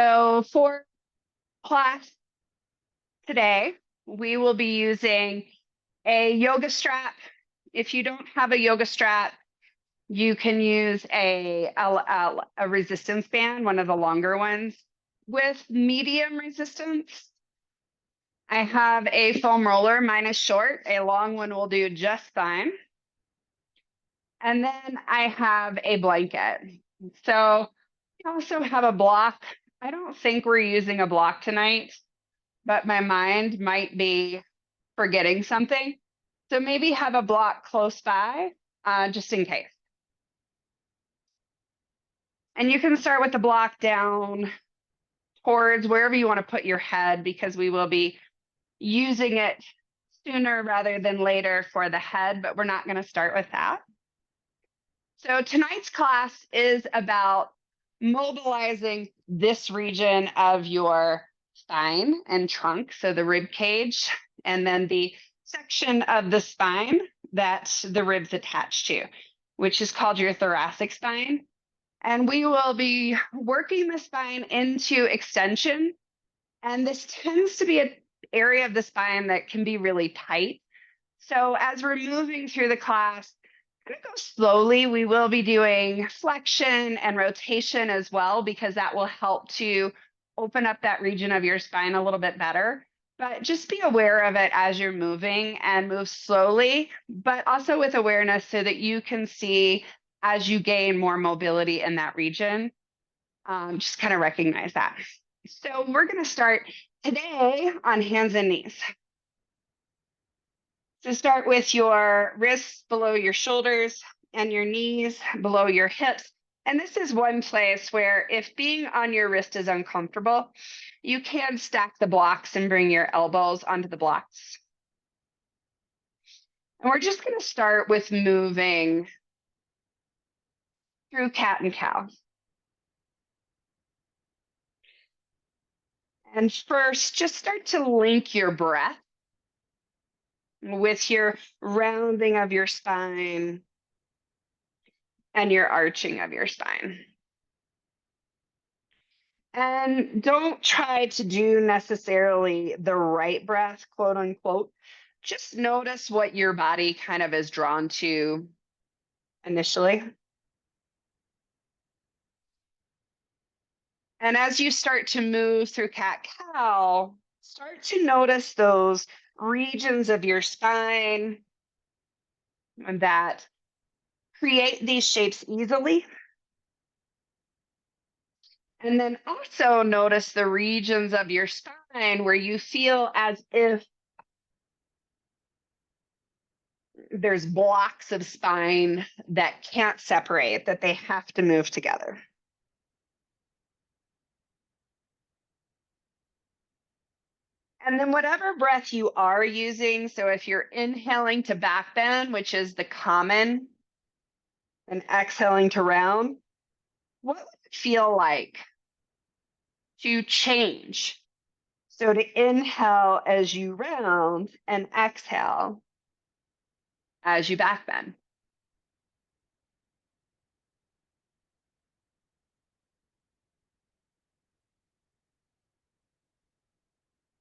So for class today, we will be using a yoga strap. If you don't have a yoga strap, you can use a resistance band, one of the longer ones with medium resistance. I have a foam roller. Mine is short. A long one will do just fine. And then I have a blanket. So I also have a block. I don't think we're using a block tonight, but my mind might be forgetting something. So maybe have a block close by, just in case. And you can start with the block down towards wherever you want to put your head, because we will be using it sooner rather than later for the head, but we're not going to start with that. So tonight's class is about mobilizing this region of your spine and trunk, so the rib cage, and then the section of the spine that the ribs attach to, which is called your thoracic spine. And we will be working the spine into extension. And this tends to be an area of the spine that can be really tight. So as we're moving through the class, kind of go slowly. We will be doing flexion and rotation as well, because that will help to open up that region of your spine a little bit better. But just be aware of it as you're moving, and move slowly, but also with awareness so that you can see as you gain more mobility in that region. Just kind of recognize that. So we're going to start today on hands and knees. So start with your wrists below your shoulders and your knees below your hips. And this is one place where if being on your wrist is uncomfortable, you can stack the blocks and bring your elbows onto the blocks. And we're just going to start with moving through cat and cow. And first, just start to link your breath with your rounding of your spine and your arching of your spine. And don't try to do necessarily the right breath, quote unquote. Just notice what your body kind of is drawn to initially. And as you start to move through cat-cow, start to notice those regions of your spine that create these shapes easily. And then also notice the regions of your spine where you feel as if there's blocks of spine that can't separate, that they have to move together. And then whatever breath you are using, so if you're inhaling to back bend, which is the common, and exhaling to round, what would it feel like to change? So to inhale as you round and exhale as you back bend.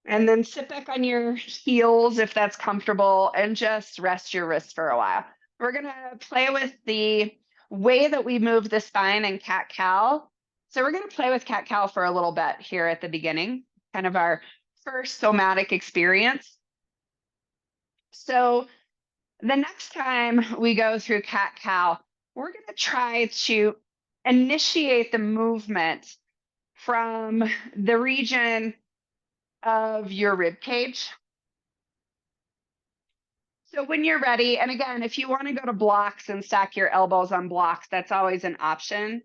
And then sit back on your heels if that's comfortable, and just rest your wrist for a while. We're going to play with the way that we move the spine in cat-cow. So we're going to play with cat-cow for a little bit here at the beginning, kind of our first somatic experience. So the next time we go through cat-cow, we're going to try to initiate the movement from the region of your rib cage. So when you're ready, and again, if you want to go to blocks and stack your elbows on blocks, that's always an option.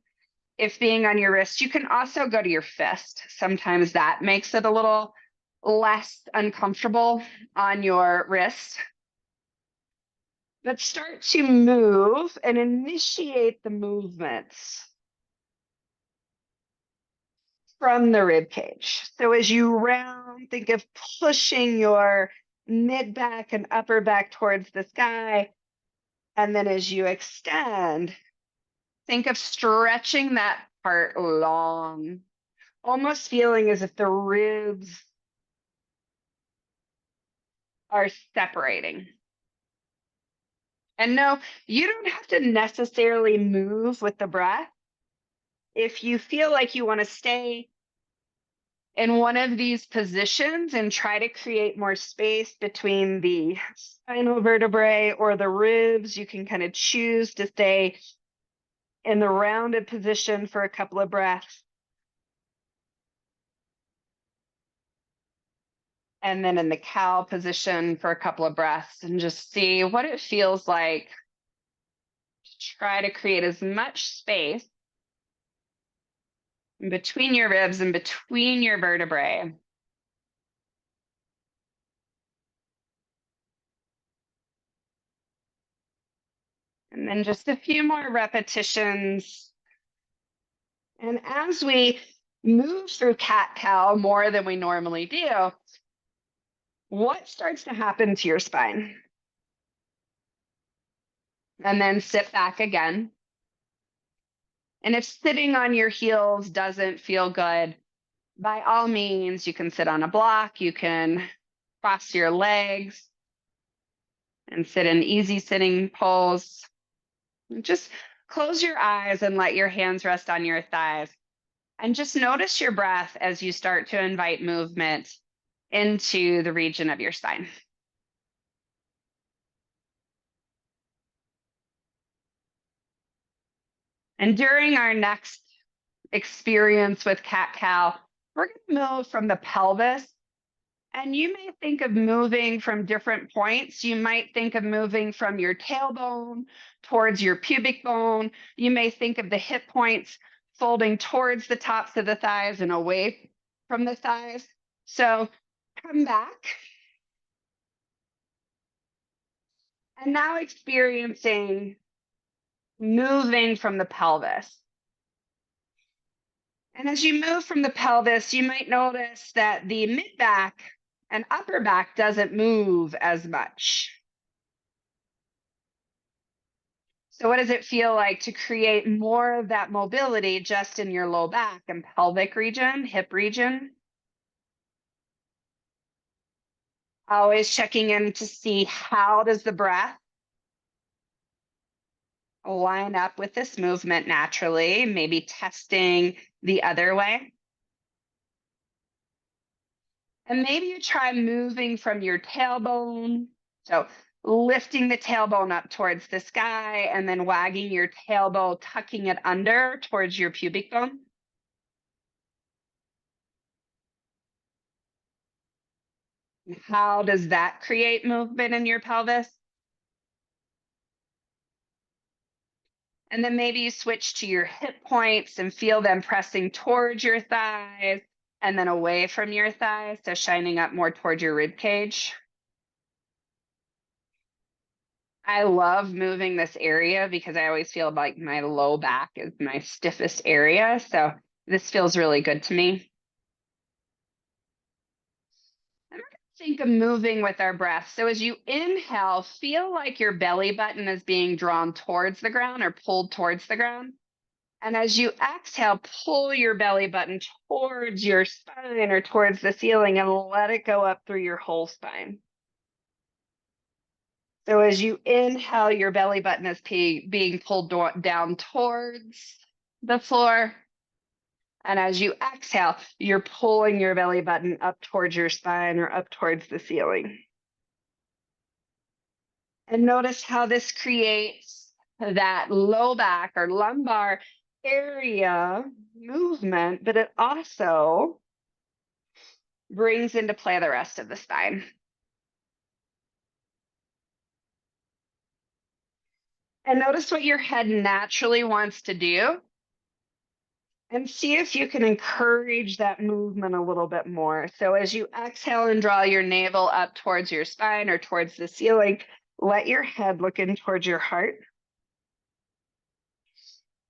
If being on your wrist, you can also go to your fist. Sometimes that makes it a little less uncomfortable on your wrist. But start to move and initiate the movements from the rib cage. So as you round, think of pushing your mid back and upper back towards the sky. And then as you extend, think of stretching that part long, almost feeling as if the ribs are separating. And no, you don't have to necessarily move with the breath. If you feel like you want to stay in one of these positions and try to create more space between the spinal vertebrae or the ribs, you can kind of choose to stay in the rounded position for a couple of breaths. And then in the cow position for a couple of breaths and just see what it feels like. Try to create as much space in between your ribs and between your vertebrae. And then just a few more repetitions. And as we move through cat-cow more than we normally do, what starts to happen to your spine? And then sit back again. And if sitting on your heels doesn't feel good, by all means, you can sit on a block, you can cross your legs and sit in easy sitting pose. Just close your eyes and let your hands rest on your thighs. And just notice your breath as you start to invite movement into the region of your spine. And during our next experience with cat-cow, we're going to move from the pelvis. And you may think of moving from different points. You might think of moving from your tailbone towards your pubic bone. You may think of the hip points folding towards the tops of the thighs and away from the thighs. So come back. And now experiencing moving from the pelvis. And as you move from the pelvis, you might notice that the mid back and upper back doesn't move as much. So what does it feel like to create more of that mobility just in your low back and pelvic region, hip region? Always checking in to see how does the breath line up with this movement naturally, maybe testing the other way. And maybe you try moving from your tailbone. So lifting the tailbone up towards the sky and then wagging your tailbone, tucking it under towards your pubic bone. How does that create movement in your pelvis? And then maybe you switch to your hip points and feel them pressing towards your thighs and then away from your thighs, so shining up more towards your rib cage. I love moving this area because I always feel like my low back is my stiffest area. So this feels really good to me. And we're going to think of moving with our breath. So as you inhale, feel like your belly button is being drawn towards the ground or pulled towards the ground. And as you exhale, pull your belly button towards your spine or towards the ceiling and let it go up through your whole spine. So as you inhale, your belly button is being pulled down towards the floor. And as you exhale, you're pulling your belly button up towards your spine or up towards the ceiling. And notice how this creates that low back or lumbar area movement, but it also brings into play the rest of the spine. And notice what your head naturally wants to do. And see if you can encourage that movement a little bit more. So as you exhale and draw your navel up towards your spine or towards the ceiling, let your head look in towards your heart.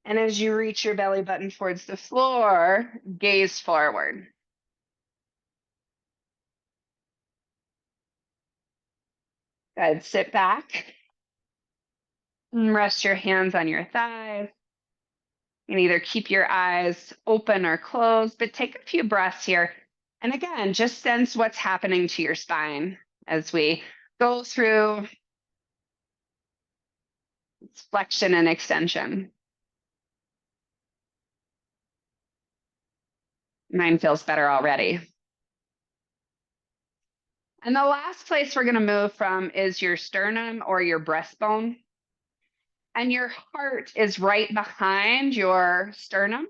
And as you reach your belly button towards the floor, gaze forward. Good. Sit back and rest your hands on your thighs. You can either keep your eyes open or closed, but take a few breaths here. And again, just sense what's happening to your spine as we go through flexion and extension. Mine feels better already. And the last place we're going to move from is your sternum or your breastbone. And your heart is right behind your sternum.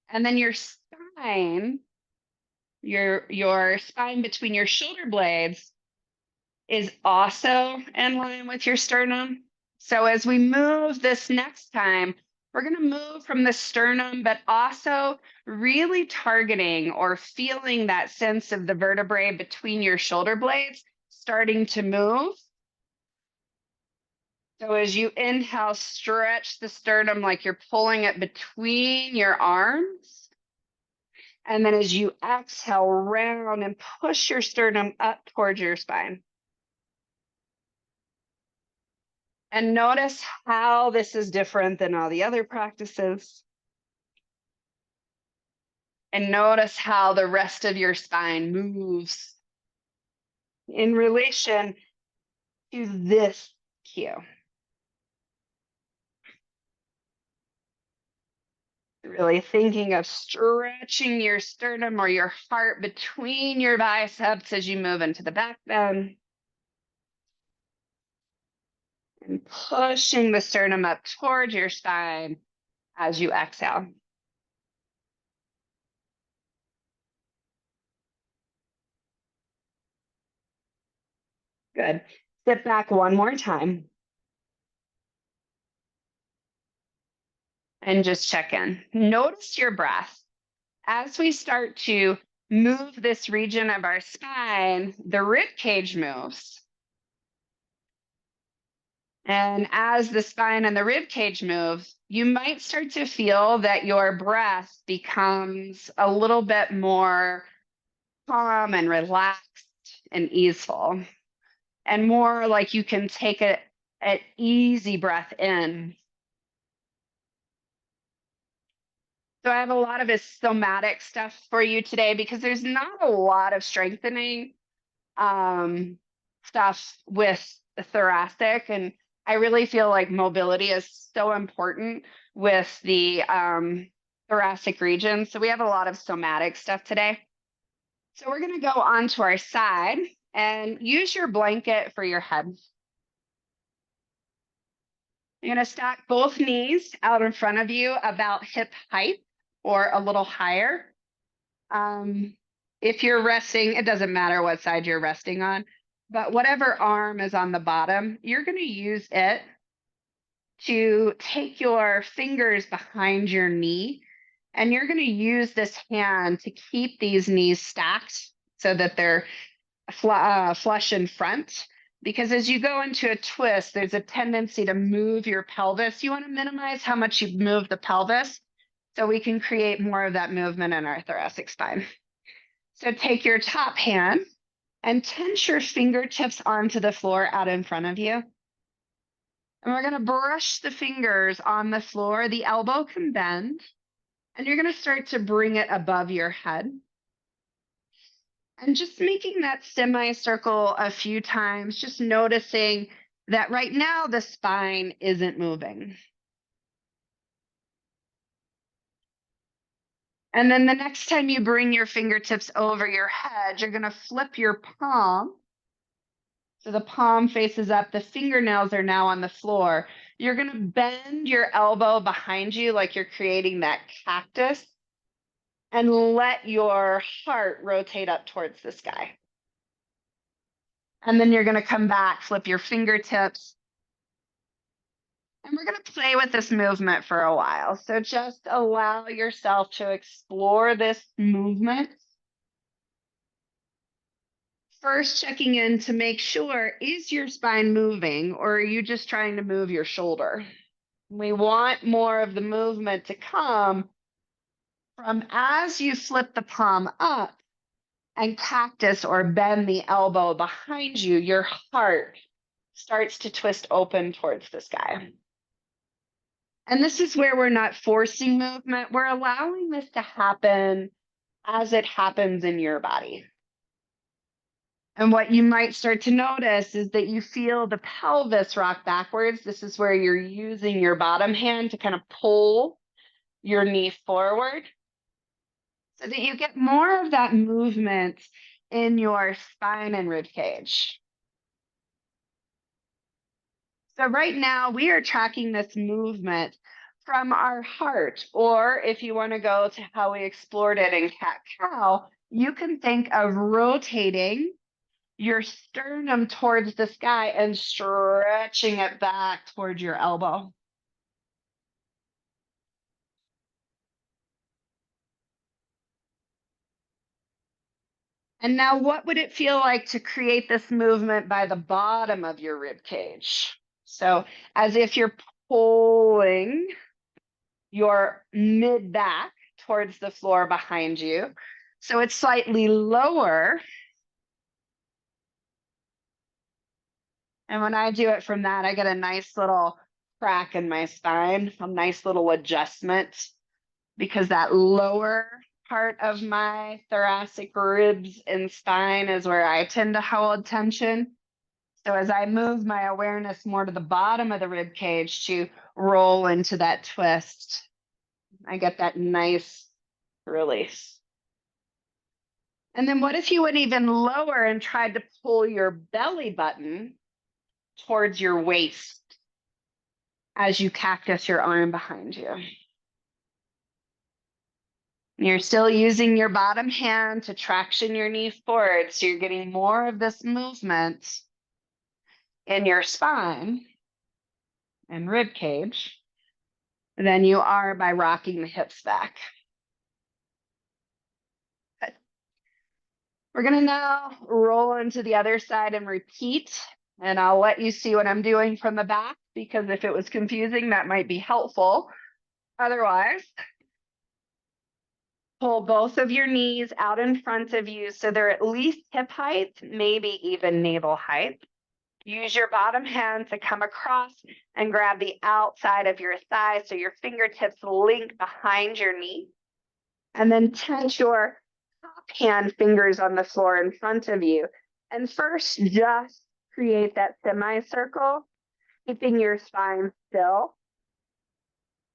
And then your spine, your spine between your shoulder blades is also in line with your sternum. So as we move this next time, we're going to move from the sternum, but also really targeting or feeling that sense of the vertebrae between your shoulder blades starting to move. So as you inhale, stretch the sternum like you're pulling it between your arms. And then as you exhale, round and push your sternum up towards your spine. And notice how this is different than all the other practices. And notice how the rest of your spine moves in relation to this cue. Really thinking of stretching your sternum or your heart between your biceps as you move into the back bend. And pushing the sternum up towards your spine as you exhale. Good. Sit back one more time. And just check in. Notice your breath. As we start to move this region of our spine, the rib cage moves. And as the spine and the rib cage move, you might start to feel that your breath becomes a little bit more calm and relaxed and easeful, and more like you can take an easy breath in. So I have a lot of this somatic stuff for you today because there's not a lot of strengthening stuff with the thoracic, and I really feel like mobility is so important with the thoracic region. So we have a lot of somatic stuff today. So we're going to go onto our side and use your blanket for your head. You're going to stack both knees out in front of you about hip height or a little higher. If you're resting, it doesn't matter what side you're resting on, but whatever arm is on the bottom, you're going to use it to take your fingers behind your knee, and you're going to use this hand to keep these knees stacked so that they're flush in front. Because as you go into a twist, there's a tendency to move your pelvis. You want to minimize how much you move the pelvis so we can create more of that movement in our thoracic spine. So take your top hand and tense your fingertips onto the floor out in front of you. And we're going to brush the fingers on the floor. The elbow can bend, and you're going to start to bring it above your head. And just making that semicircle a few times, just noticing that right now the spine isn't moving. And then the next time you bring your fingertips over your head, you're going to flip your palm. So the palm faces up, the fingernails are now on the floor. You're going to bend your elbow behind you like you're creating that cactus, and let your heart rotate up towards the sky. And then you're going to come back, flip your fingertips. And we're going to play with this movement for a while. So just allow yourself to explore this movement. First, checking in to make sure, is your spine moving, or are you just trying to move your shoulder? We want more of the movement to come from as you flip the palm up and cactus or bend the elbow behind you, your heart starts to twist open towards the sky. And this is where we're not forcing movement. We're allowing this to happen as it happens in your body. And what you might start to notice is that you feel the pelvis rock backwards. This is where you're using your bottom hand to kind of pull your knee forward so that you get more of that movement in your spine and rib cage. So right now we are tracking this movement from our heart, or if you want to go to how we explored it in cat cow, you can think of rotating your sternum towards the sky and stretching it back towards your elbow. And now what would it feel like to create this movement by the bottom of your rib cage? So as if you're pulling your mid back towards the floor behind you. So it's slightly lower. And when I do it from that, I get a nice little crack in my spine, a nice little adjustment, because that lower part of my thoracic ribs and spine is where I tend to hold tension. So as I move my awareness more to the bottom of the rib cage to roll into that twist, I get that nice release. And then what if you went even lower and tried to pull your belly button towards your waist as you cactus your arm behind you? You're still using your bottom hand to traction your knee forward, so you're getting more of this movement in your spine and rib cage than you are by rocking the hips back. Good. We're going to now roll into the other side and repeat, and I'll let you see what I'm doing from the back, because if it was confusing, that might be helpful. Otherwise, pull both of your knees out in front of you so they're at least hip height, maybe even navel height. Use your bottom hand to come across and grab the outside of your thigh so your fingertips link behind your knee. And then tense your top hand fingers on the floor in front of you. And first, just create that semicircle, keeping your spine still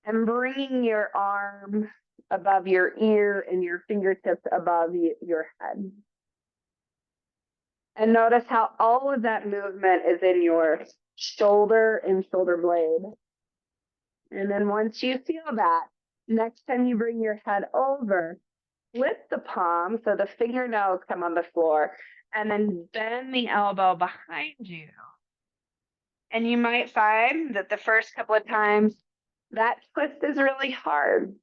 and bringing your arm above your ear and your fingertips above your head. And notice how all of that movement is in your shoulder and shoulder blade. And then once you feel that, next time you bring your head over, flip the palm so the fingernails come on the floor, and then bend the elbow behind you. And you might find that the first couple of times that twist is really hard.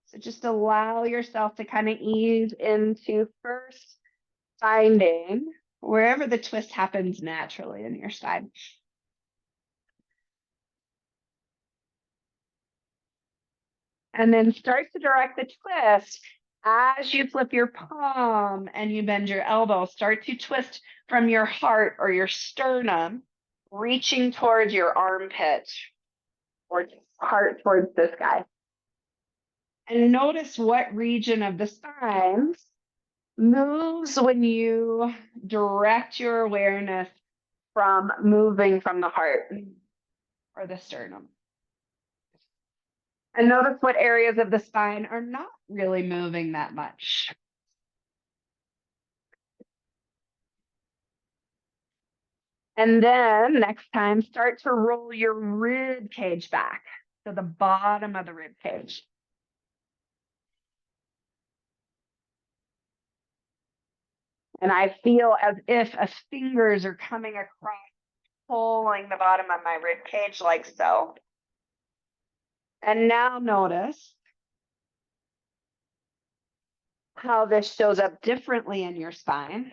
So just allow yourself to kind of ease into first finding wherever the twist happens naturally in your side. And then start to direct the twist as you flip your palm and you bend your elbow. Start to twist from your heart or your sternum, reaching towards your armpit or heart towards the sky. And notice what region of the spine moves when you direct your awareness from moving from the heart or the sternum. And notice what areas of the spine are not really moving that much. And then next time, start to roll your rib cage back to the bottom of the rib cage. And I feel as if fingers are coming across, pulling the bottom of my rib cage like so. And now notice how this shows up differently in your spine.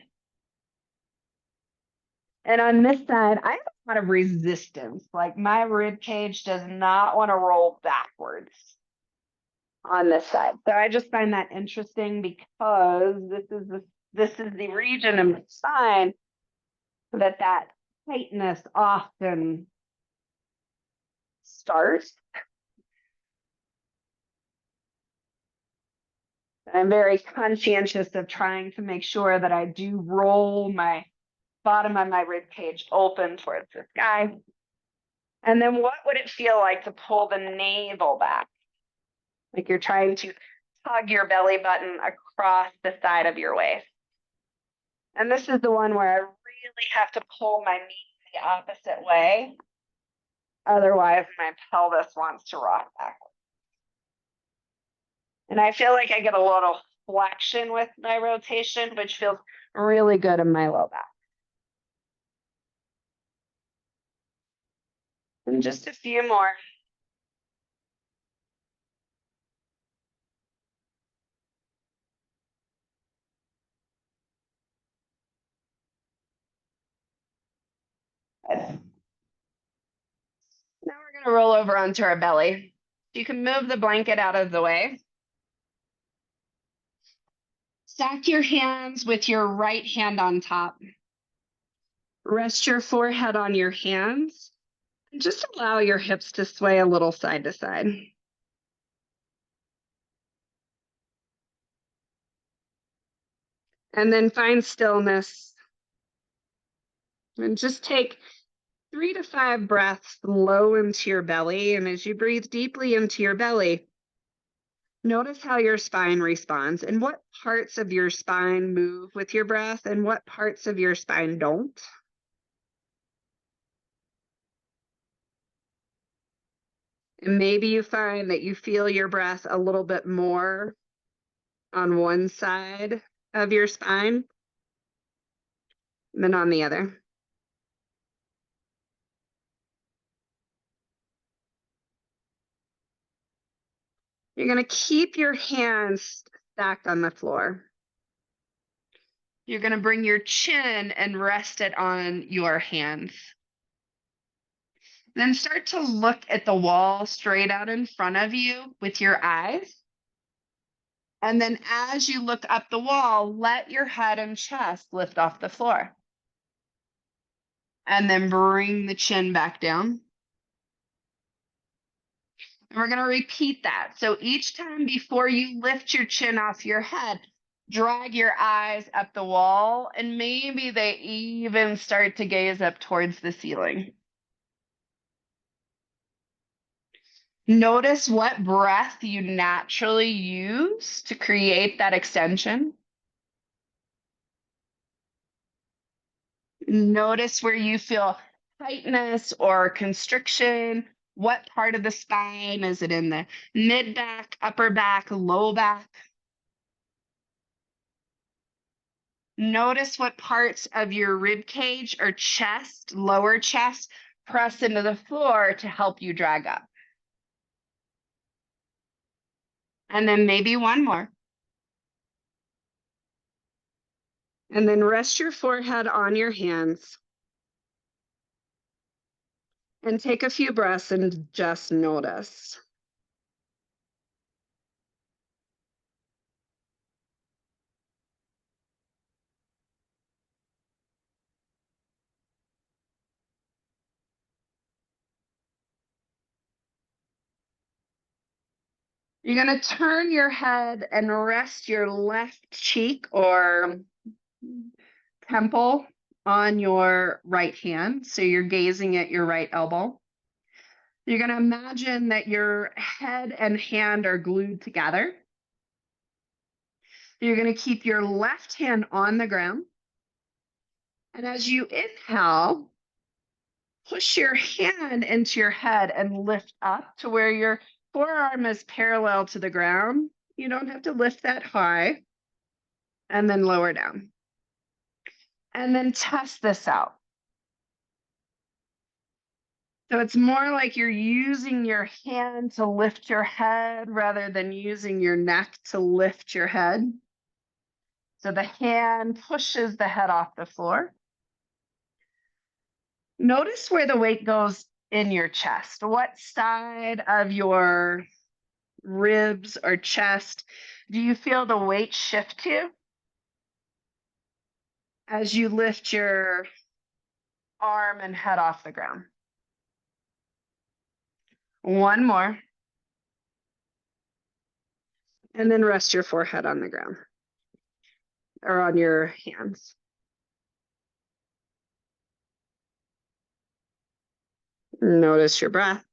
And on this side, I have a lot of resistance. Like my rib cage does not want to roll backwards on this side. So I just find that interesting because this is the region of the spine that tightness often start. I'm very conscientious of trying to make sure that I do roll my bottom of my rib cage open towards the sky. And then what would it feel like to pull the navel back? Like you're trying to tug your belly button across the side of your waist. And this is the one where I really have to pull my knee the opposite way. Otherwise, my pelvis wants to rock backwards. And I feel like I get a little flexion with my rotation, which feels really good in my low back. And just a few more. Good. Now we're going to roll over onto our belly. You can move the blanket out of the way. Stack your hands with your right hand on top. Rest your forehead on your hands. Just allow your hips to sway a little side to side. And then find stillness. And just take 3 to 5 breaths low into your belly. And as you breathe deeply into your belly, notice how your spine responds and what parts of your spine move with your breath and what parts of your spine don't. And maybe you find that you feel your breath a little bit more on one side of your spine than on the other. You're going to keep your hands stacked on the floor. You're going to bring your chin and rest it on your hands. Then start to look at the wall straight out in front of you with your eyes. And then as you look up the wall, let your head and chest lift off the floor. And then bring the chin back down. And we're going to repeat that. So each time before you lift your chin off your head, drag your eyes up the wall, and maybe they even start to gaze up towards the ceiling. Notice what breath you naturally use to create that extension. Notice where you feel tightness or constriction. What part of the spine? Is it in the mid back, upper back, low back? Notice what parts of your rib cage or chest, lower chest, press into the floor to help you drag up. And then maybe one more. And then rest your forehead on your hands. And take a few breaths and just notice. You're going to turn your head and rest your left cheek or temple on your right hand. So you're gazing at your right elbow. You're going to imagine that your head and hand are glued together. You're going to keep your left hand on the ground. And as you inhale, push your hand into your head and lift up to where your forearm is parallel to the ground. You don't have to lift that high. And then lower down. And then test this out. So it's more like you're using your hand to lift your head rather than using your neck to lift your head. So the hand pushes the head off the floor. Notice where the weight goes in your chest. What side of your ribs or chest do you feel the weight shift to as you lift your arm and head off the ground? One more. And then rest your forehead on the ground or on your hands. Notice your breath.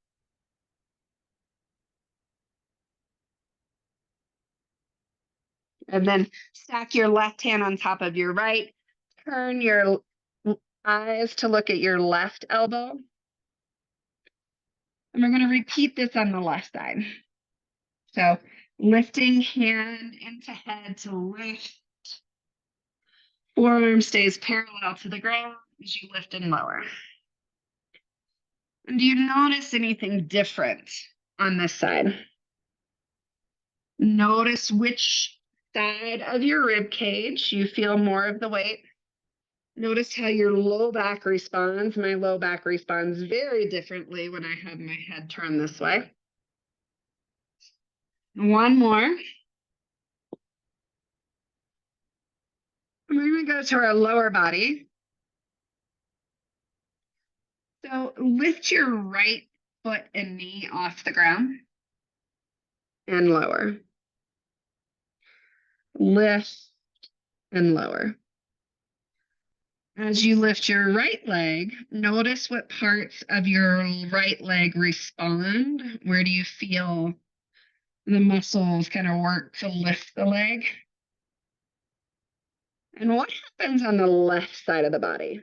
And then stack your left hand on top of your right. Turn your eyes to look at your left elbow. And we're going to repeat this on the left side. So lifting hand into head to lift. Forearm stays parallel to the ground as you lift and lower. And do you notice anything different on this side? Notice which side of your rib cage you feel more of the weight. Notice how your low back responds. My low back responds very differently when I have my head turned this way. One more. We're going to go to our lower body. So lift your right foot and knee off the ground and lower. Lift and lower. As you lift your right leg, notice what parts of your right leg respond. Where do you feel the muscles kind of work to lift the leg? And what happens on the left side of the body?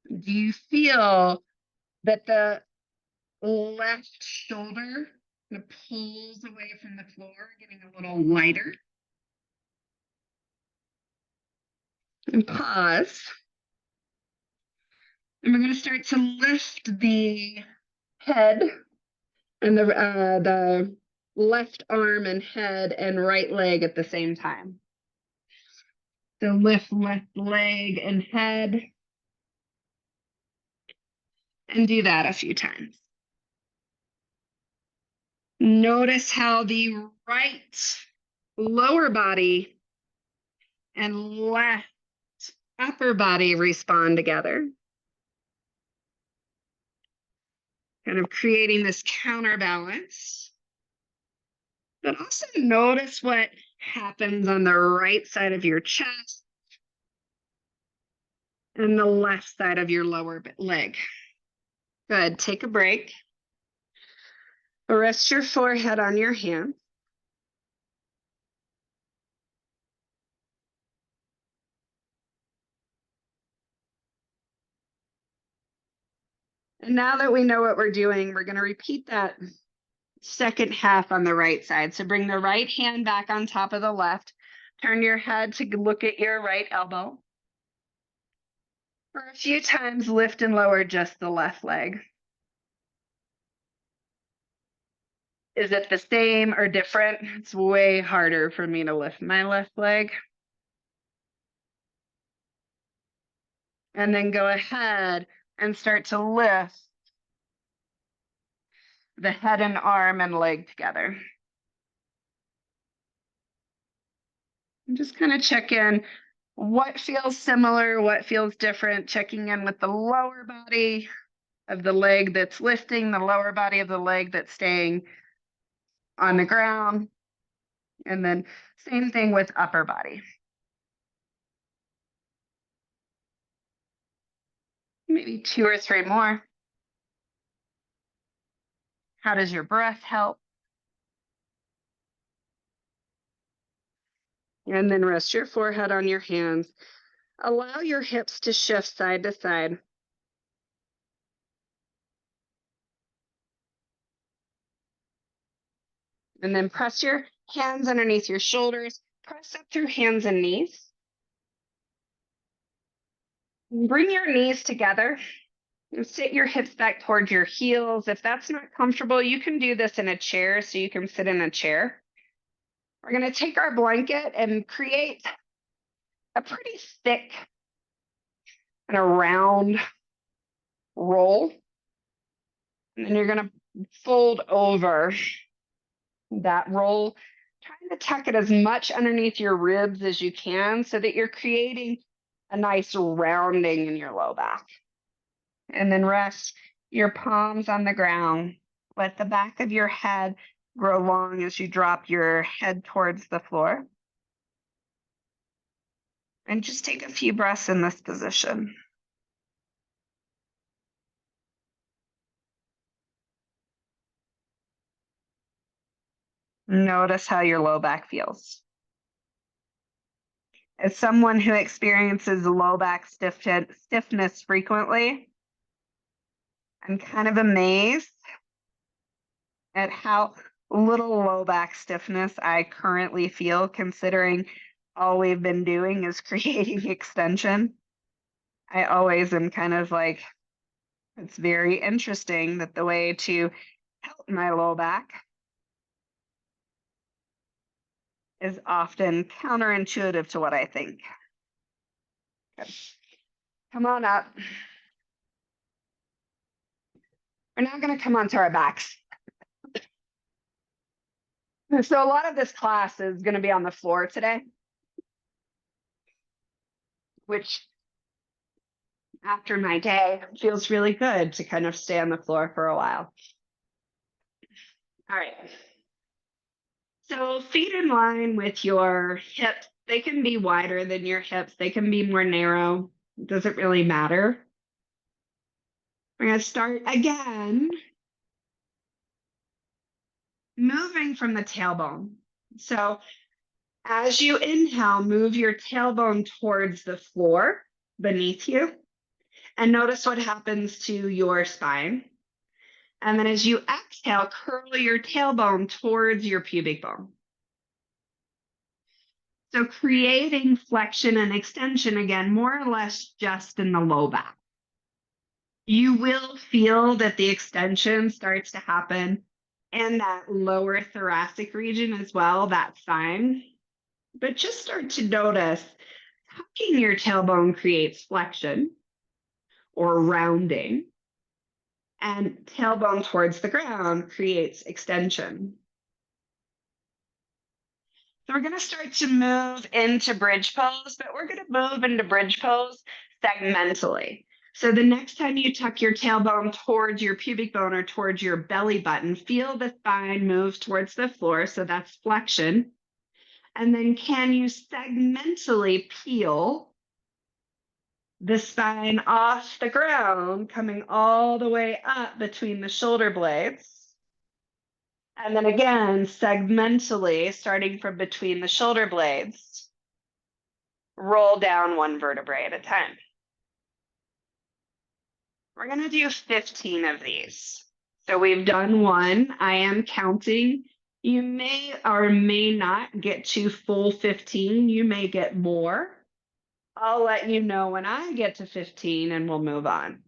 Do you feel that the left shoulder kind of pulls away from the floor, getting a little lighter? And pause. And we're going to start to lift the head and the left arm and head and right leg at the same time. So lift left leg and head. And do that a few times. Notice how the right lower body and left upper body respond together. Kind of creating this counterbalance. But also notice what happens on the right side of your chest and the left side of your lower leg. Good. Take a break. Rest your forehead on your hand. And now that we know what we're doing, we're going to repeat that second half on the right side. So bring the right hand back on top of the left. Turn your head to look at your right elbow. For a few times, lift and lower just the left leg. Is it the same or different? It's way harder for me to lift my left leg. And then go ahead and start to lift the head and arm and leg together. And just kind of check in what feels similar, what feels different, checking in with the lower body of the leg that's lifting, the lower body of the leg that's staying on the ground. And then same thing with upper body. Maybe 2 or 3 more. How does your breath help? And then rest your forehead on your hands. Allow your hips to shift side to side. And then press your hands underneath your shoulders. Press up through hands and knees. Bring your knees together. And sit your hips back towards your heels. If that's not comfortable, you can do this in a chair, so you can sit in a chair. We're going to take our blanket and create a pretty thick and a round roll. And then you're going to fold over that roll, trying to tuck it as much underneath your ribs as you can so that you're creating a nice rounding in your low back. And then rest your palms on the ground. Let the back of your head grow long as you drop your head towards the floor. And just take a few breaths in this position. Notice how your low back feels. As someone who experiences low back stiffness frequently, I'm kind of amazed at how little low back stiffness I currently feel, considering all we've been doing is creating extension. I always am kind of like, it's very interesting that the way to help my low back is often counterintuitive to what I think. Good. Come on up. We're now going to come onto our backs. So a lot of this class is going to be on the floor today, which after my day feels really good to kind of stay on the floor for a while. All right. So feet in line with your hips. They can be wider than your hips. They can be more narrow. It doesn't really matter. We're going to start again, moving from the tailbone. So as you inhale, move your tailbone towards the floor beneath you. And notice what happens to your spine. And then as you exhale, curl your tailbone towards your pubic bone. So creating flexion and extension again, more or less just in the low back. You will feel that the extension starts to happen in that lower thoracic region as well. That's fine. But just start to notice tucking your tailbone creates flexion or rounding, and tailbone towards the ground creates extension. So we're going to start to move into bridge pose, but we're going to move into bridge pose segmentally. So the next time you tuck your tailbone towards your pubic bone or towards your belly button, feel the spine move towards the floor. So that's flexion. And then can you segmentally peel the spine off the ground, coming all the way up between the shoulder blades? And then again, segmentally, starting from between the shoulder blades, roll down one vertebrae at a time. We're going to do 15 of these. So we've done one. I am counting. You may or may not get to full 15. You may get more. I'll let you know when I get to 15 and we'll move on.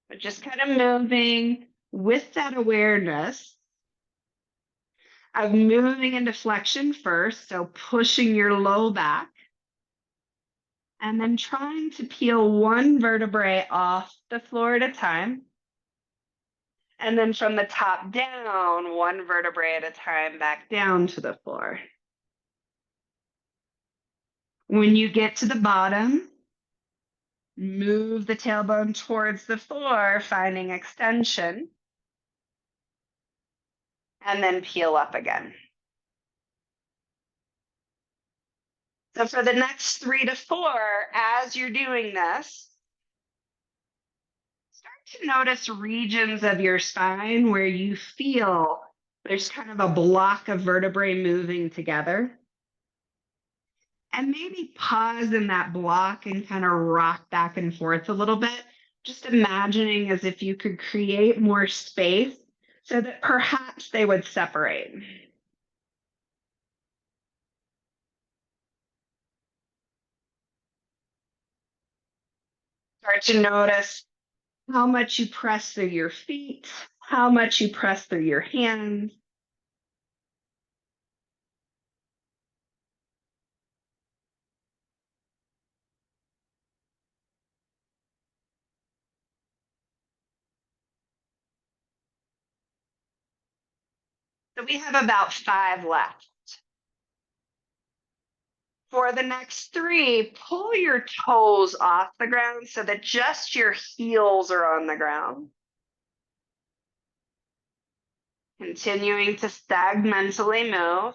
But just kind of moving with that awareness of moving into flexion first, so pushing your low back, and then trying to peel one vertebrae off the floor at a time. And then from the top down, one vertebrae at a time back down to the floor. When you get to the bottom, move the tailbone towards the floor, finding extension, and then peel up again. So for the next 3 to 4, as you're doing this, start to notice regions of your spine where you feel there's kind of a block of vertebrae moving together. And maybe pause in that block and kind of rock back and forth a little bit, just imagining as if you could create more space so that perhaps they would separate. Start to notice how much you press through your feet, how much you press through your hands. So we have about 5 left. For the next 3, pull your toes off the ground so that just your heels are on the ground. Continuing to segmentally move.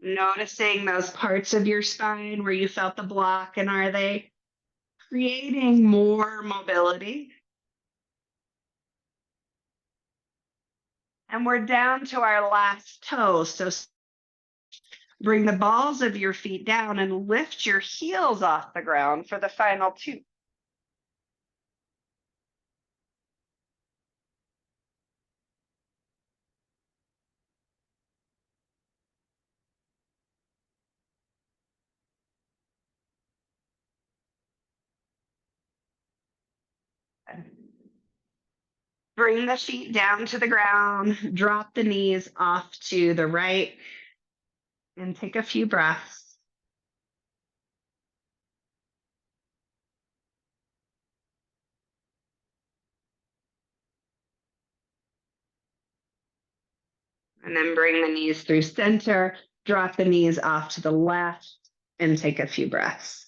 Noticing those parts of your spine where you felt the block, and are they creating more mobility? And we're down to our last toe. So bring the balls of your feet down and lift your heels off the ground for the final 2. Bring the feet down to the ground, drop the knees off to the right, and take a few breaths. And then bring the knees through center, drop the knees off to the left, and take a few breaths.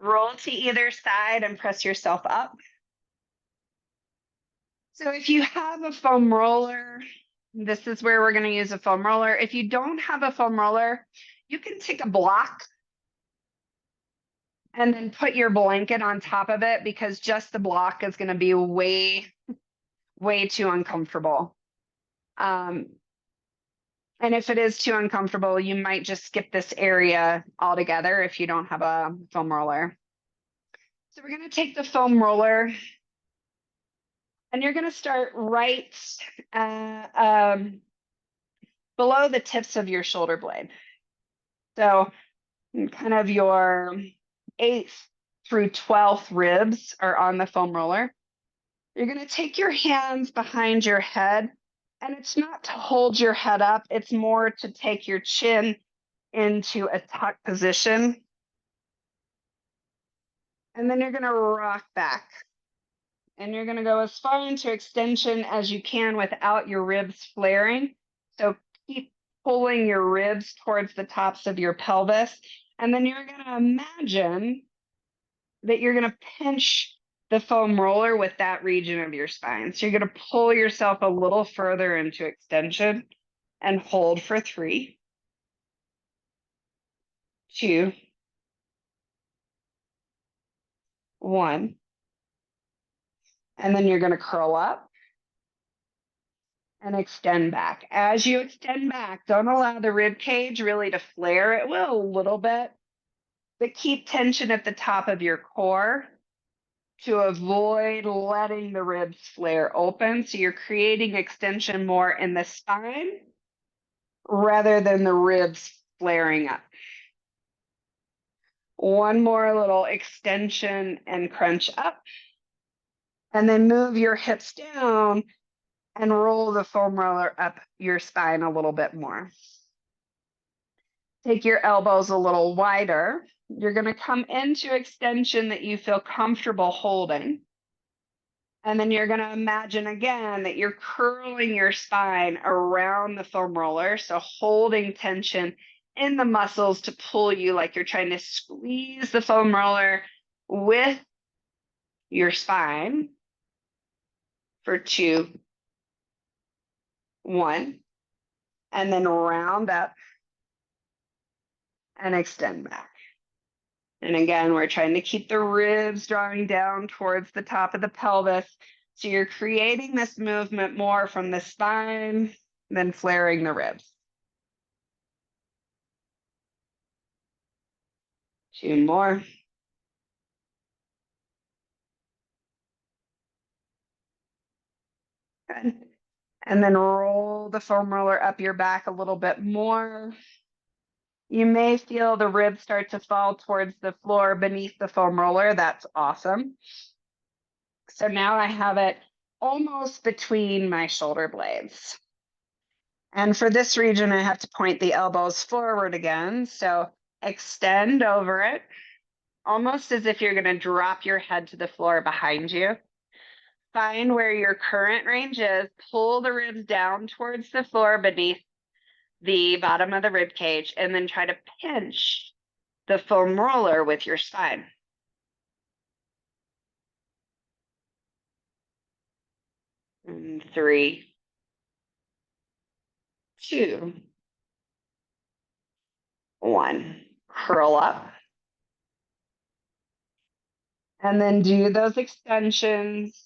Roll to either side and press yourself up. So if you have a foam roller, this is where we're going to use a foam roller. If you don't have a foam roller, you can take a block and then put your blanket on top of it, because just the block is going to be way too uncomfortable. And if it is too uncomfortable, you might just skip this area altogether if you don't have a foam roller. So we're going to take the foam roller, and you're going to start right below the tips of your shoulder blade. So kind of your 8th through 12th ribs are on the foam roller. You're going to take your hands behind your head, and it's not to hold your head up, it's more to take your chin into a tuck position. And then you're going to rock back. And you're going to go as far into extension as you can without your ribs flaring. So keep pulling your ribs towards the tops of your pelvis. And then you're going to imagine that you're going to pinch the foam roller with that region of your spine. So you're going to pull yourself a little further into extension and hold for 3, 2, 1. And then you're going to curl up and extend back. As you extend back, don't allow the rib cage really to flare. It will a little bit, but keep tension at the top of your core to avoid letting the ribs flare open. So you're creating extension more in the spine rather than the ribs flaring up. One more little extension and crunch up. And then move your hips down and roll the foam roller up your spine a little bit more. Take your elbows a little wider. You're going to come into extension that you feel comfortable holding. And then you're going to imagine again that you're curling your spine around the foam roller. So holding tension in the muscles to pull you, like you're trying to squeeze the foam roller with your spine for 2, 1, and then round up and extend back. And again, we're trying to keep the ribs drawing down towards the top of the pelvis. So you're creating this movement more from the spine than flaring the ribs. 2 more. Good. And then roll the foam roller up your back a little bit more. You may feel the ribs start to fall towards the floor beneath the foam roller. That's awesome. So now I have it almost between my shoulder blades. And for this region, I have to point the elbows forward again. So extend over it, almost as if you're going to drop your head to the floor behind you. Find where your current range is, pull the ribs down towards the floor beneath the bottom of the rib cage, and then try to pinch the foam roller with your spine. And 3, 2, 1. Curl up. And then do those extensions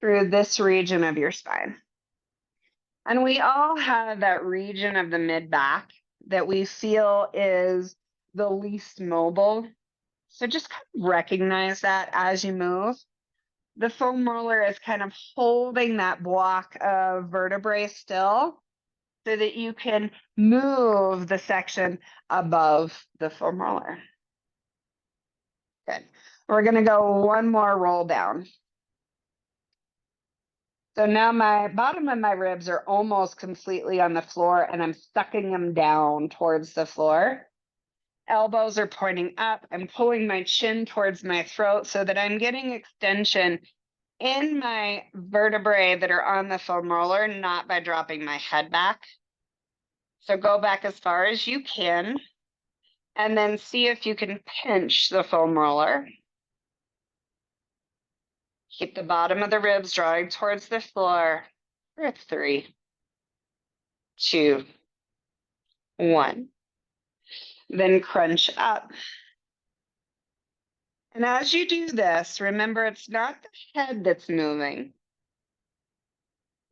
through this region of your spine. And we all have that region of the mid back that we feel is the least mobile. So just kind of recognize that as you move. The foam roller is kind of holding that block of vertebrae still so that you can move the section above the foam roller. Good. We're going to go one more roll down. So now my bottom of my ribs are almost completely on the floor and I'm sucking them down towards the floor. Elbows are pointing up. I'm pulling my chin towards my throat so that I'm getting extension in my vertebrae that are on the foam roller, not by dropping my head back. So go back as far as you can and then see if you can pinch the foam roller. Keep the bottom of the ribs drawing towards the floor for 3, 2, 1. Then crunch up. And as you do this, remember it's not the head that's moving.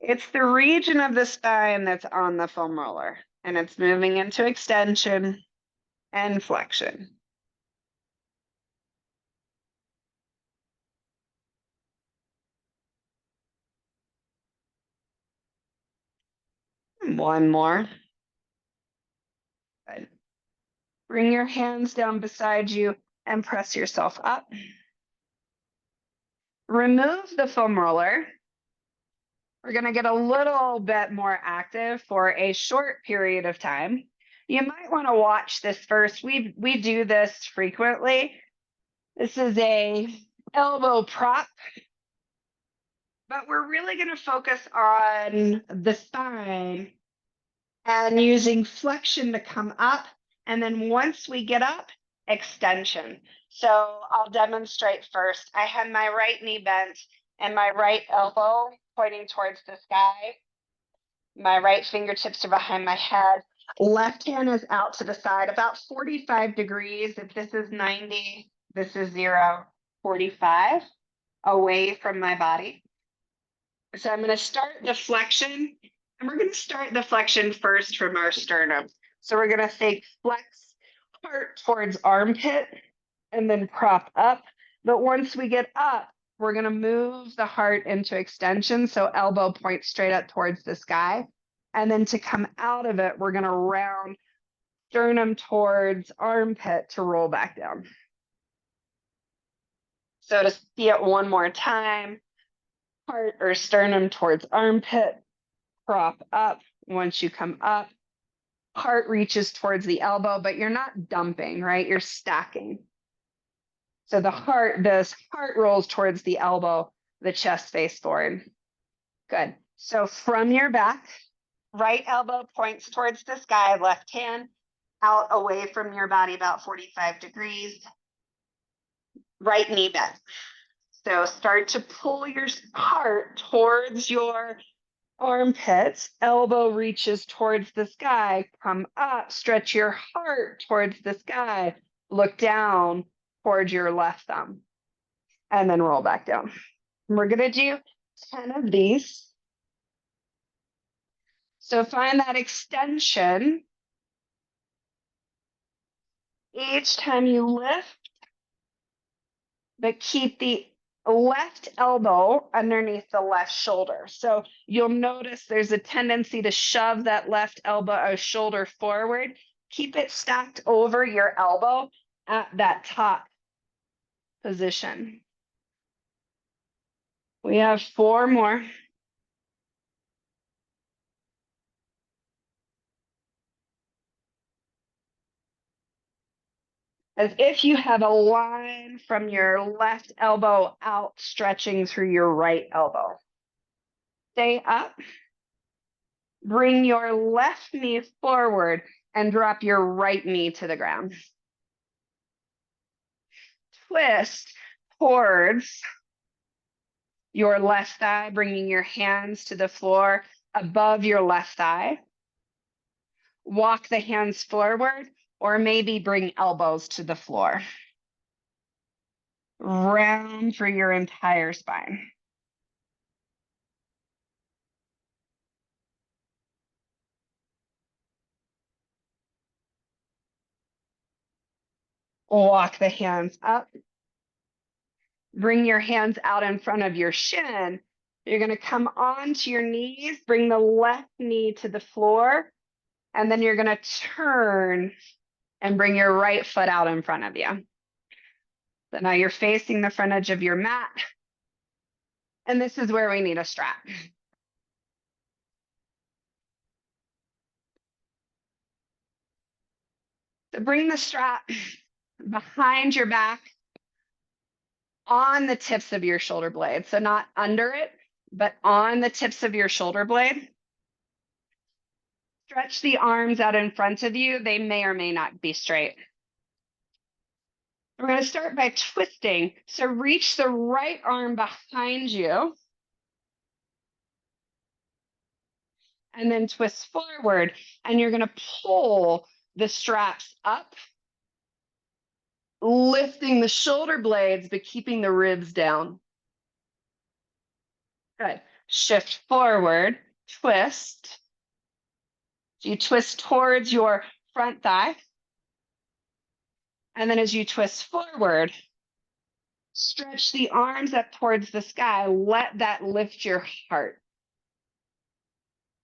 It's the region of the spine that's on the foam roller, and it's moving into extension and flexion. One more. Good. Bring your hands down beside you and press yourself up. Remove the foam roller. We're going to get a little bit more active for a short period of time. You might want to watch this first. We do this frequently. This is a elbow prop, but we're really going to focus on the spine and using flexion to come up. And then once we get up, extension. So I'll demonstrate first. I have my right knee bent and my right elbow pointing towards the sky. My right fingertips are behind my head. Left hand is out to the side, about 45 degrees. If this is 90, this is 0, 45, away from my body. So I'm going to start the flexion, and we're going to start the flexion first from our sternum. So we're going to think flex heart towards armpit and then prop up. But once we get up, we're going to move the heart into extension. So elbow points straight up towards the sky. And then to come out of it, we're going to round sternum towards armpit to roll back down. So to see it one more time, heart or sternum towards armpit, prop up. Once you come up, heart reaches towards the elbow, but you're not dumping, right? You're stacking. So the heart rolls towards the elbow, the chest face forward. Good. So from your back, right elbow points towards the sky, left hand out away from your body about 45 degrees. Right knee bent. So start to pull your heart towards your armpits, elbow reaches towards the sky, come up, stretch your heart towards the sky, look down towards your left thumb, and then roll back down. And we're going to do 10 of these. So find that extension. Each time you lift, but keep the left elbow underneath the left shoulder. So you'll notice there's a tendency to shove that left elbow or shoulder forward. Keep it stacked over your elbow at that top position. We have 4 more. as if you have a line from your left elbow out stretching through your right elbow. Stay up. Bring your left knee forward and drop your right knee to the ground. Twist towards your left thigh, bringing your hands to the floor above your left thigh. Walk the hands forward, or maybe bring elbows to the floor. Round through your entire spine. Walk the hands up. Bring your hands out in front of your shin. You're going to come onto your knees, bring the left knee to the floor, and then you're going to turn and bring your right foot out in front of you. So now you're facing the front edge of your mat, and this is where we need a strap. So bring the strap behind your back on the tips of your shoulder blade. So not under it, but on the tips of your shoulder blade. Stretch the arms out in front of you. They may or may not be straight. We're going to start by twisting. So reach the right arm behind you. And then twist forward. And you're going to pull the straps up, lifting the shoulder blades, but keeping the ribs down. Good. Shift forward, twist. You twist towards your front thigh. And then as you twist forward, stretch the arms up towards the sky. Let that lift your heart.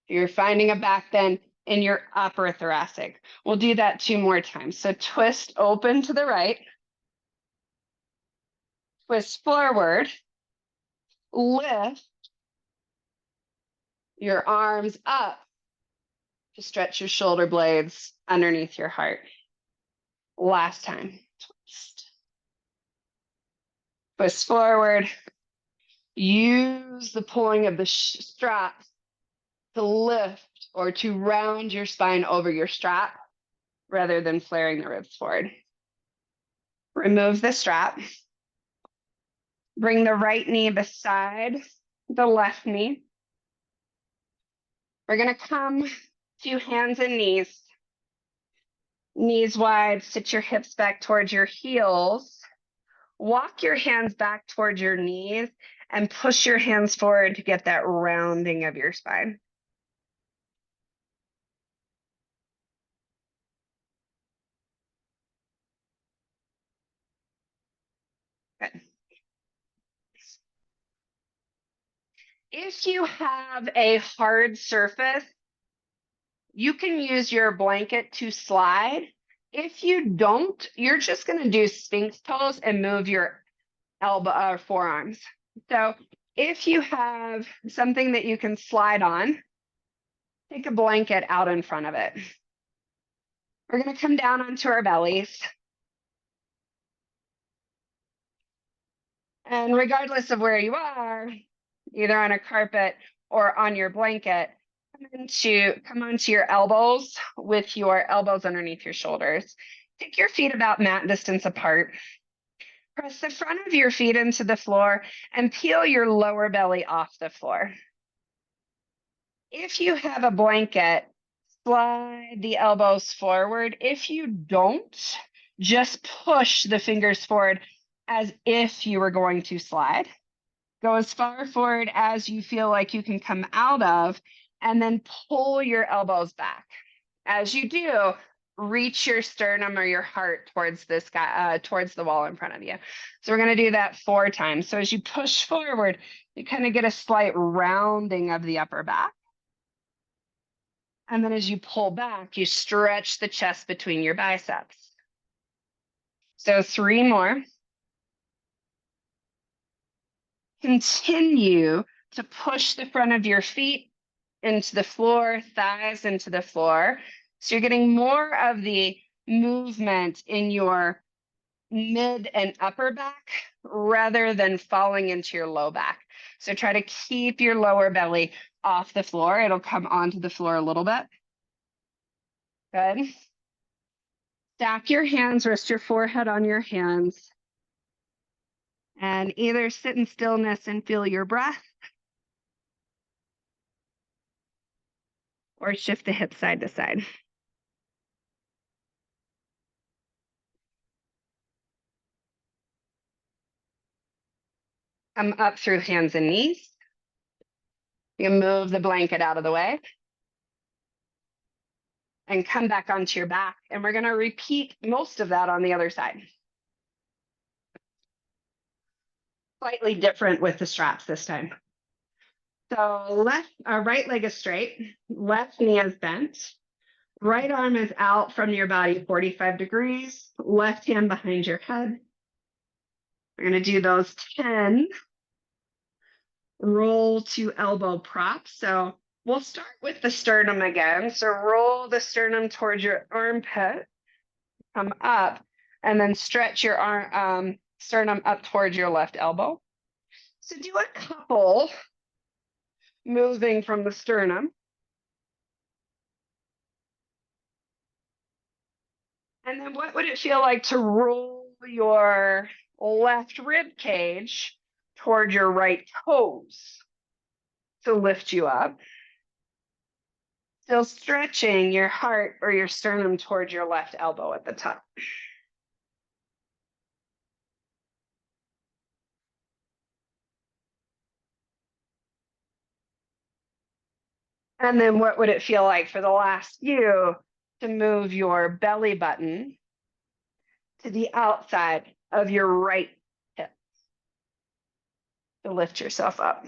You're finding a back bend in your upper thoracic. We'll do that 2 more times. So twist open to the right. Twist forward. Lift your arms up to stretch your shoulder blades underneath your heart. Last time. Twist. Twist forward. Use the pulling of the straps to lift or to round your spine over your strap rather than flaring the ribs forward. Remove the strap. Bring the right knee beside the left knee. We're going to come to hands and knees. Knees wide, sit your hips back towards your heels. Walk your hands back towards your knees and push your hands forward to get that rounding of your spine. Good. If you have a hard surface, you can use your blanket to slide. If you don't, you're just going to do sphinx pose and move your elbow or forearms. So if you have something that you can slide on, take a blanket out in front of it. We're going to come down onto our bellies. And regardless of where you are, either on a carpet or on your blanket, come onto your elbows with your elbows underneath your shoulders. Take your feet about mat distance apart. Press the front of your feet into the floor and peel your lower belly off the floor. If you have a blanket, slide the elbows forward. If you don't, just push the fingers forward as if you were going to slide. Go as far forward as you feel like you can come out of, and then pull your elbows back. As you do, reach your sternum or your heart towards this guy, towards the wall in front of you. So we're going to do that 4 times. So as you push forward, you kind of get a slight rounding of the upper back. And then as you pull back, you stretch the chest between your biceps. So 3 more. Continue to push the front of your feet into the floor, thighs into the floor. So you're getting more of the movement in your mid and upper back rather than falling into your low back. So try to keep your lower belly off the floor. It'll come onto the floor a little bit. Good. Stack your hands, rest your forehead on your hands. And either sit in stillness and feel your breath, or shift the hips side to side. Come up through hands and knees. You can move the blanket out of the way. And come back onto your back. And we're going to repeat most of that on the other side. Slightly different with the straps this time. So right leg is straight, left knee is bent, right arm is out from your body 45 degrees, left hand behind your head. We're going to do those 10 roll to elbow props. So we'll start with the sternum again. So roll the sternum towards your armpit, come up, and then stretch your sternum up towards your left elbow. So do a couple moving from the sternum. And then what would it feel like to roll your left rib cage toward your right toes to lift you up? Still stretching your heart or your sternum towards your left elbow at the top. And then what would it feel like for the last few to move your belly button to the outside of your right hip to lift yourself up?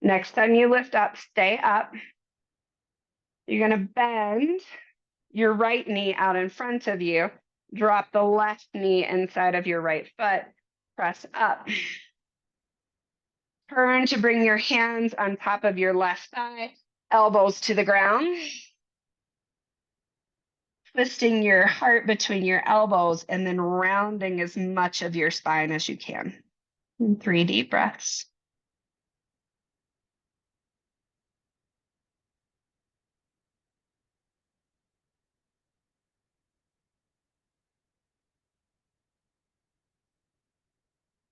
Next time you lift up, stay up. You're going to bend your right knee out in front of you. Drop the left knee inside of your right foot. Press up. Turn to bring your hands on top of your left thigh, elbows to the ground. Twisting your heart between your elbows and then rounding as much of your spine as you can. And 3 deep breaths.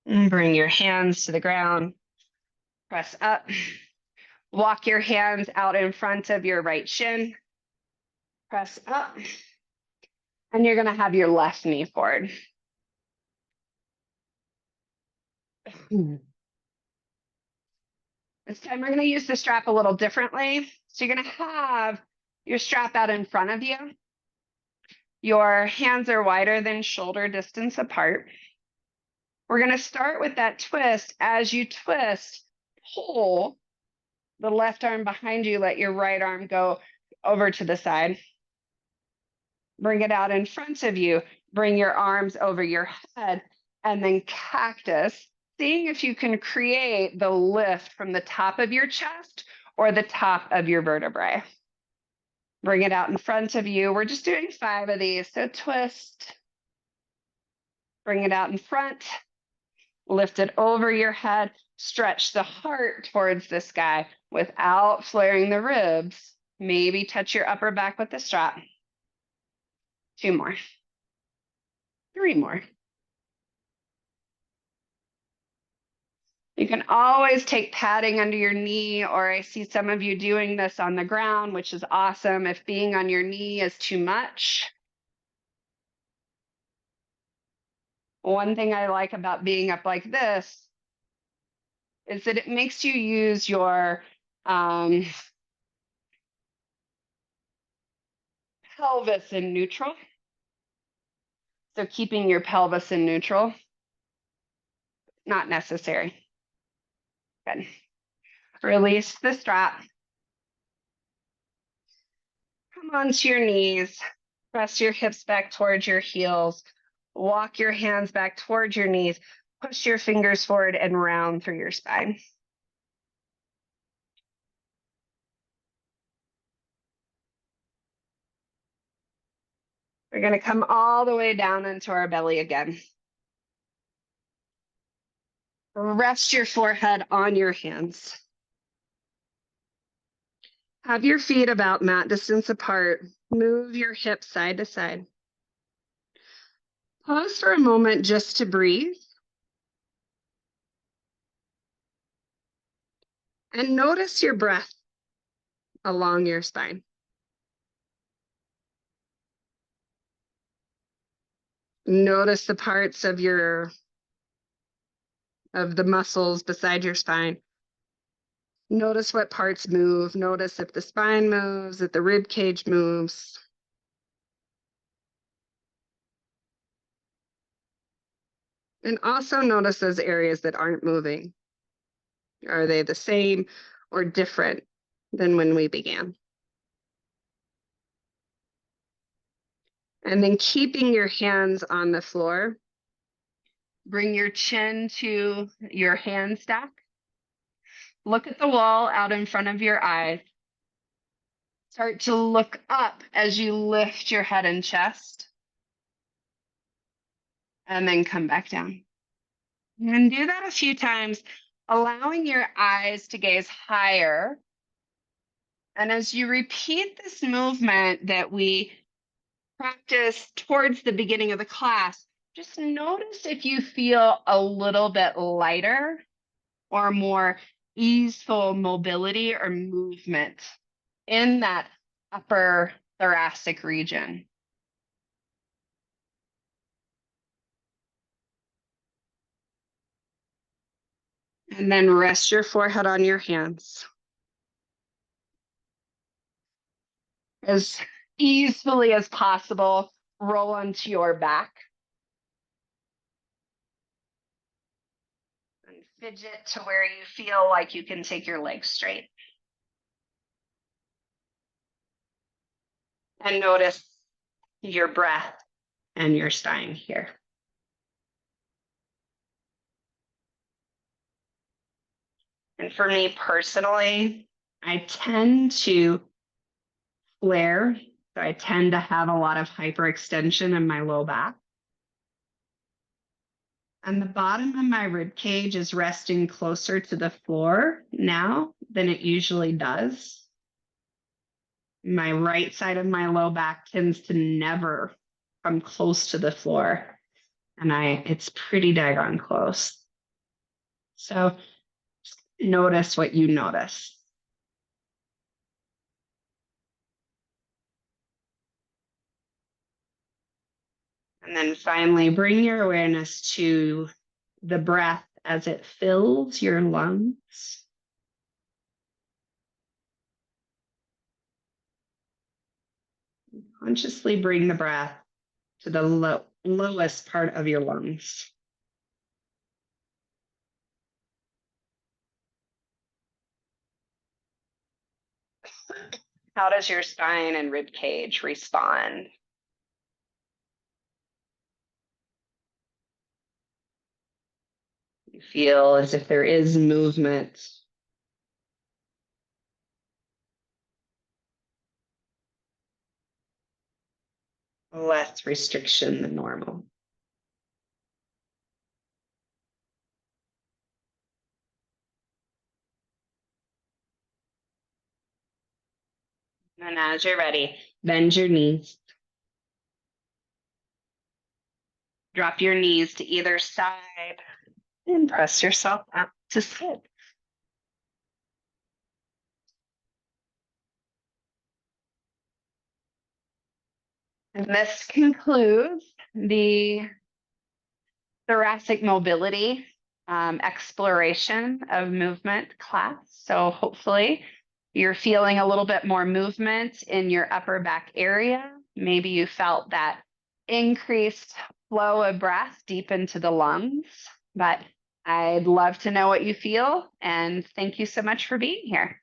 And bring your hands to the ground. Press up. Walk your hands out in front of your right shin. Press up. And you're going to have your left knee forward. This time we're going to use the strap a little differently. So you're going to have your strap out in front of you. Your hands are wider than shoulder distance apart. We're going to start with that twist. As you twist, pull the left arm behind you, let your right arm go over to the side. Bring it out in front of you. Bring your arms over your head and then cactus, seeing if you can create the lift from the top of your chest or the top of your vertebrae. Bring it out in front of you. We're just doing 5 of these. So twist, bring it out in front, lift it over your head, stretch the heart towards the sky without flaring the ribs. Maybe touch your upper back with the strap. 2 more. 3 more. You can always take padding under your knee, or I see some of you doing this on the ground, which is awesome if being on your knee is too much. One thing I like about being up like this is that it makes you use your pelvis in neutral. So keeping your pelvis in neutral, not necessary. Good. Release the strap. Come onto your knees. Press your hips back towards your heels. Walk your hands back towards your knees. Push your fingers forward and round through your spine. We're going to come all the way down into our belly again. Rest your forehead on your hands. Have your feet about mat distance apart. Move your hips side to side. Pause for a moment just to breathe. And notice your breath along your spine. Notice the parts of the muscles beside your spine. Notice what parts move. Notice if the spine moves, if the rib cage moves. And also notice those areas that aren't moving. Are they the same or different than when we began? And then keeping your hands on the floor, bring your chin to your hand stack. Look at the wall out in front of your eyes. Start to look up as you lift your head and chest. And then come back down. And do that a few times, allowing your eyes to gaze higher. And as you repeat this movement that we practiced towards the beginning of the class, just notice if you feel a little bit lighter or more easeful mobility or movement in that upper thoracic region. And then rest your forehead on your hands. As easily as possible, roll onto your back. And fidget to where you feel like you can take your legs straight. And notice your breath and your spine here. And for me personally, I tend to flare. So I tend to have a lot of hyperextension in my low back. And the bottom of my rib cage is resting closer to the floor now than it usually does. My right side of my low back tends to never come close to the floor. And it's pretty daggone close. So notice what you notice. And then finally, bring your awareness to the breath as it fills your lungs. Consciously bring the breath to the lowest part of your lungs. How does your spine and rib cage respond? You feel as if there is movement. Less restriction than normal. And as you're ready, bend your knees. Drop your knees to either side and press yourself up to sit. And this concludes the thoracic mobility exploration of movement class. So hopefully you're feeling a little bit more movement in your upper back area. Maybe you felt that increased flow of breath deep into the lungs, but I'd love to know what you feel. And thank you so much for being here.